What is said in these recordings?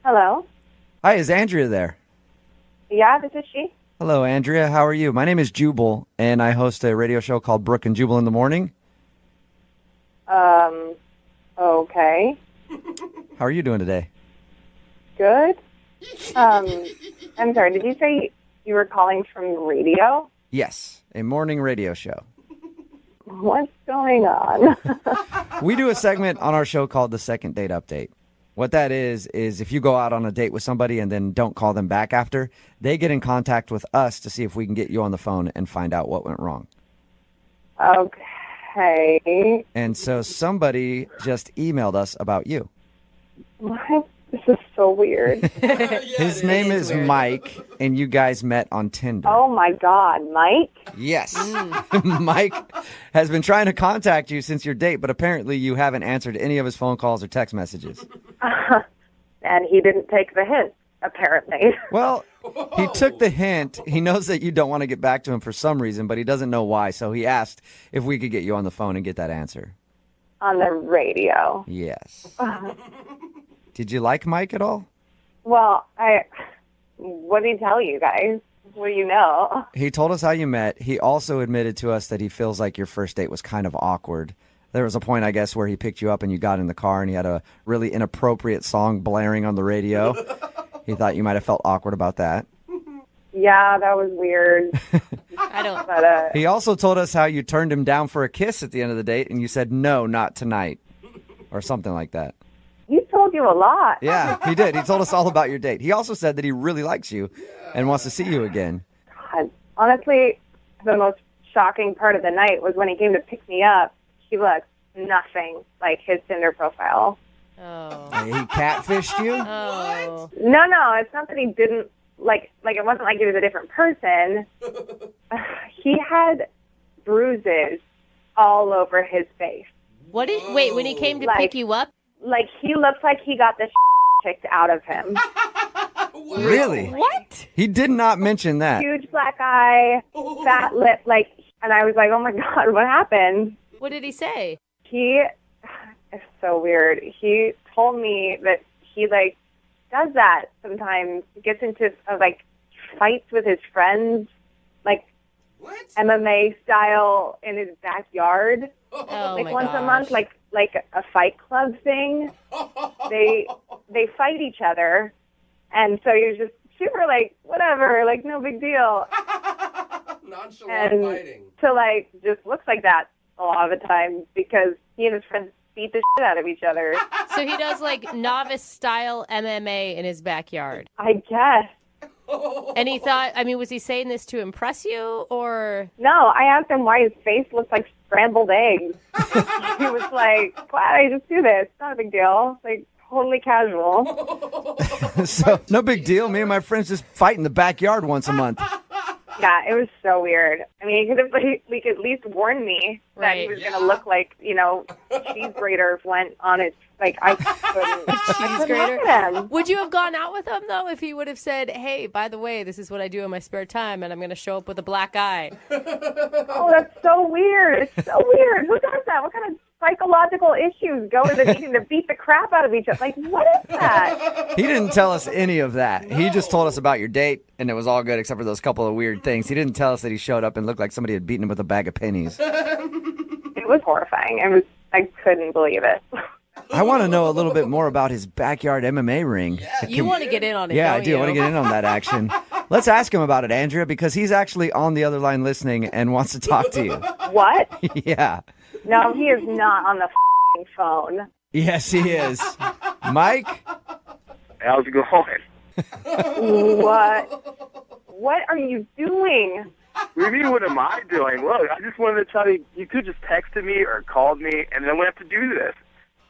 Hello. Hi, is Andrea there? Yeah, this is she. Hello, Andrea. How are you? My name is Jubal, and I host a radio show called Brooke and Jubal in the morning. Okay. How are you doing today? Good. I'm sorry, did you say you were calling from radio? Yes, a morning radio show. What's going on? We do a segment on our show called the Second Date Update. What that is if you go out on a date with somebody and then don't call them back after, they get in contact with us to see if we can get you on the phone and find out what went wrong. Okay. And so somebody just emailed us about you. What? This is so weird. His name is Mike, and you guys met on Tinder. Oh, my God. Mike? Yes. Mike has been trying to contact you since your date, but apparently you haven't answered any of his phone calls or text messages. And he didn't take the hint, apparently. Well, he took the hint. He knows that you don't want to get back to him for some reason, but he doesn't know why. So he asked if we could get you on the phone and get that answer. On the radio. Yes. Did you like Mike at all? Well, what did he tell you guys? What do you know? He told us how you met. He also admitted to us that he feels like your first date was kind of awkward. There was a point, I guess, where he picked you up and you got in the car and he had a really inappropriate song blaring on the radio. He thought you might have felt awkward about that. Yeah, that was weird. But, he also told us how you turned him down for a kiss at the end of the date and you said, no, not tonight, or something like that. He told you a lot. Yeah, he did. He told us all about your date. He also said that he really likes you and wants to see you again. God, honestly, the most shocking part of the night was when he came to pick me up. He looked nothing like his Tinder profile. Oh. He catfished you? Oh. No, it's not that he didn't, like it wasn't like he was a different person. He had bruises all over his face. Wait, when he came to pick you up? Like, he looked like he got the kicked out of him. Really? What? He did not mention that. Huge black eye, fat lip, and I was like, oh my God, what happened? What did he say? It's so weird. He told me that he, does that sometimes. He gets into, fights with his friends, What? MMA style in his backyard. Oh, my once a gosh. month, like a fight club thing. They fight each other, and so you're just super whatever, no big deal. Nonchalant And fighting. so just looks like that a lot of the time because he and his friends beat the shit out of each other. So he does novice style MMA in his backyard. I guess. And he thought, was he saying this to impress you or? No, I asked him why his face looks like scrambled eggs. He was like, why I just do this? It's not a big deal. Totally casual. So, no big deal. Me and my friends just fight in the backyard once a month. Yeah, it was so weird. He could have at least warned me that he was going to look like, cheese grater went on his, I couldn't look at him. Would you have gone out with him, though, if he would have said, hey, by the way, this is what I do in my spare time, and I'm going to show up with a black eye? Oh, that's so weird. It's so weird. Who does that? What kind of psychological issues go to the meeting to beat the crap out of each other? What is that? He didn't tell us any of that. He just told us about your date, and it was all good except for those couple of weird things. He didn't tell us that he showed up and looked like somebody had beaten him with a bag of pennies. It was horrifying. I couldn't believe it. I want to know a little bit more about his backyard MMA ring. You want to get in on it, Yeah, don't I do. you? I want to get in on that action. Let's ask him about it, Andrea, because he's actually on the other line listening and wants to talk to you. What? Yeah. No, he is not on the phone. Yes, he is. Mike? How's it going? What are you doing? What do you mean, what am I doing? Look, I just wanted to tell you, you could just texted me or called me, and then we have to do this.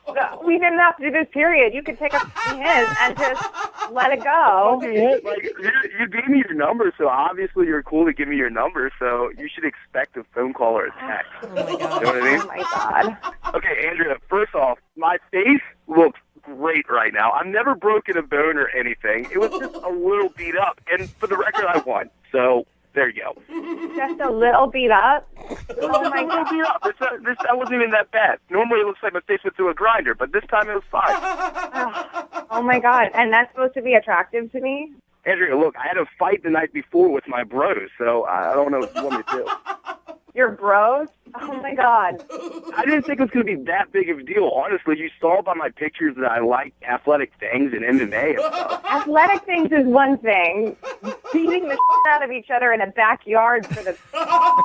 No, we didn't have to do this, period. You could take a hint and just let it go. You gave me your number, so obviously you're cool to give me your number, so you should expect a phone call or a text. Oh, my God. You know what I mean? Oh, my God. Okay, Andrea, first off, my face looks great right now. I've never broken a bone or anything. It was just a little beat up, and for the record, I won. So there you go. Just a little beat up? Oh, my God. Beat up. That wasn't even that bad. Normally it looks like my face went through a grinder, but this time it was fine. Oh, my God. And that's supposed to be attractive to me? Andrea, look, I had a fight the night before with my bros, so I don't know what you want me to do. Your bros? Oh, my God. I didn't think it was going to be that big of a deal. Honestly, you saw by my pictures that I like athletic things and MMA and stuff. Athletic things is one thing. Beating the shit out of each other in a backyard for the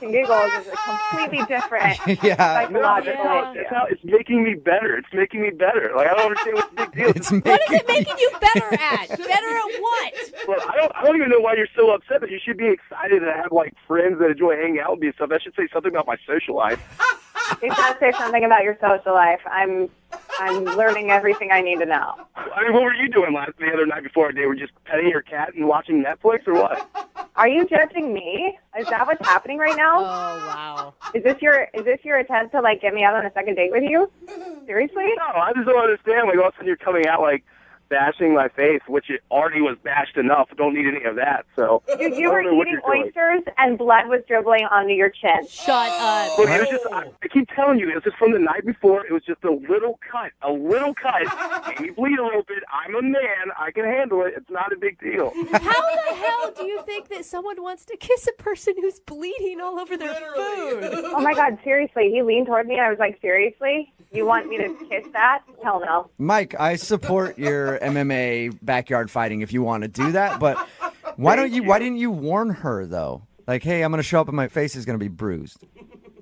and giggles is a completely different psychological issue. It's making me better. It's making me better. Like, I don't understand what's the big deal. What is it making you better at? Better at what? Look, I don't even know why you're so upset, but you should be excited to have, like, friends that enjoy hanging out with me and stuff. That should say something about my social life. It does say something about your social life. I'm learning everything I need to know. I mean, what were you doing the other night before our day? Were you just petting your cat and watching Netflix or what? Are you judging me? Is that what's happening right now? Oh, wow. Is this your attempt to, like, get me out on a second date with you? Seriously? No, I just don't understand. Like, all of a sudden you're coming out, like, bashing my face, which it already was bashed enough. Don't need any of that. So you were eating oysters and blood was dribbling onto your chin. Shut up. Look, it was just, I keep telling you, it was just from the night before. It was just a little cut. Made me bleed a little bit. I'm a man. I can handle it. It's not a big deal. How the hell do you think that someone wants to kiss a person who's bleeding all over their food? Oh, my God, seriously. He leaned toward me. I was like, seriously? You want me to kiss that? Hell no. Mike, I support your MMA backyard fighting if you want to do that, but why didn't you warn her though? Like, hey, I'm going to show up and my face is going to be bruised.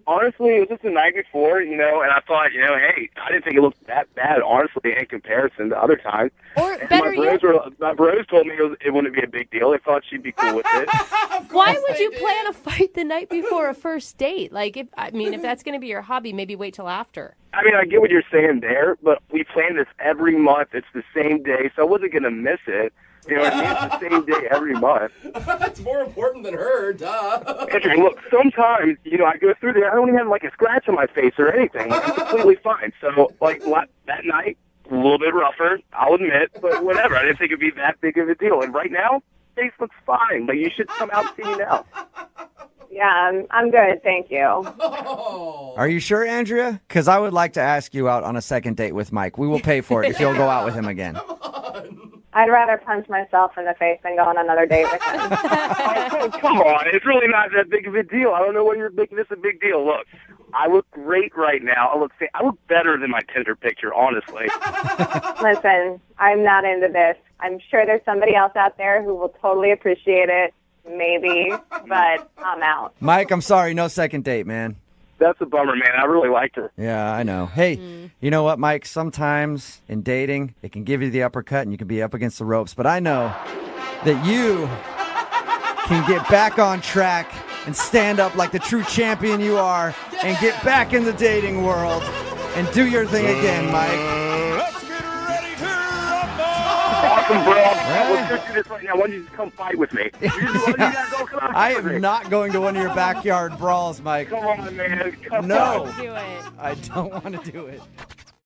Honestly, it was just the night before, and I thought, hey, I didn't think it looked that bad, honestly, in comparison to other times. Or and better yet, my bros told me it wouldn't be a big deal. They thought she'd be cool with it. Why would you plan a fight the night before a first date? Like, if that's going to be your hobby, maybe wait till after. I mean, I get what you're saying there, but we plan this every month. It's the same day, so I wasn't going to miss it. You know what I mean? It's the same day every month. That's more important than her, duh. Andrew, look, sometimes, I go through there, I don't even have, like, a scratch on my face or anything. I'm completely fine. So, like, that night, a little bit rougher, I'll admit, but whatever. I didn't think it'd be that big of a deal. And right now, face looks fine. Like, you should come out and see me now. Yeah, I'm good, thank you. Are you sure, Andrea? Because I would like to ask you out on a second date with Mike. We will pay for it if you'll go out with him again. I'd rather punch myself in the face than go on another date with him. Oh, come on. It's really not that big of a deal. I don't know why you're making this a big deal. Look, I look great right now. I look better than my Tinder picture, honestly. Listen, I'm not into this. I'm sure there's somebody else out there who will totally appreciate it. Maybe, but I'm out. Mike, I'm sorry. No second date, man. That's a bummer, man. I really liked her. Yeah, I know. Hey, you know what, Mike? Sometimes in dating, it can give you the uppercut and you can be up against the ropes. But I know that you can get back on track and stand up like the true champion you are and get back in the dating world and do your thing again, Mike. Awesome, bro. Let's go do this right now. Why don't you just come fight with me? I am not going to one of your backyard brawls, Mike. Come on, man. No. Do it. I don't want to do it.